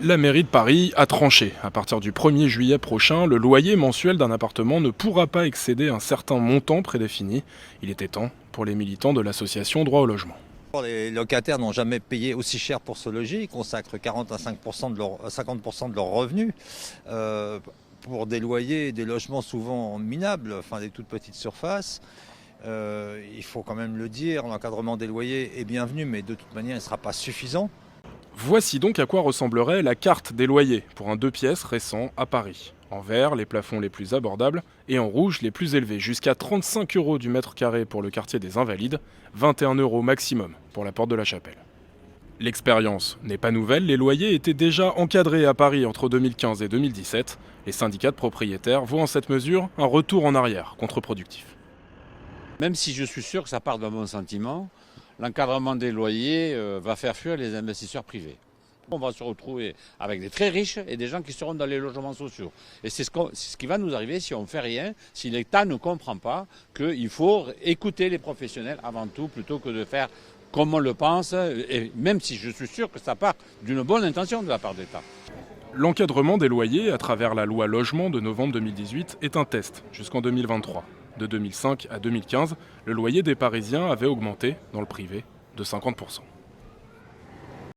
La mairie de Paris a tranché. À partir du 1er juillet prochain, le loyer mensuel d'un appartement ne pourra pas excéder un certain montant prédéfini. Il était temps pour les militants de l'association Droit au logement. Les locataires n'ont jamais payé aussi cher pour se loger. Ils consacrent 40 à 5% de leur, 50% de leurs revenus pour des loyers et des logements souvent minables, enfin des toutes petites surfaces. Il faut quand même le dire, l'encadrement des loyers est bienvenu, mais de toute manière, il ne sera pas suffisant. Voici donc à quoi ressemblerait la carte des loyers pour un 2 pièces récent à Paris. En vert, les plafonds les plus abordables et en rouge, les plus élevés, jusqu'à 35 € du mètre carré pour le quartier des Invalides, 21 € maximum pour la porte de la Chapelle. L'expérience n'est pas nouvelle, les loyers étaient déjà encadrés à Paris entre 2015 et 2017. Les syndicats de propriétaires voient en cette mesure un retour en arrière contre-productif. Même si je suis sûr que ça part d'un bon sentiment, l'encadrement des loyers va faire fuir les investisseurs privés. On va se retrouver avec des très riches et des gens qui seront dans les logements sociaux. Et c'est ce qui va nous arriver si on ne fait rien, si l'État ne comprend pas qu'il faut écouter les professionnels avant tout, plutôt que de faire comme on le pense, et même si je suis sûr que ça part d'une bonne intention de la part de l'État. L'encadrement des loyers à travers la loi Logement de novembre 2018 est un test jusqu'en 2023. De 2005 à 2015, le loyer des Parisiens avait augmenté, dans le privé, de 50%.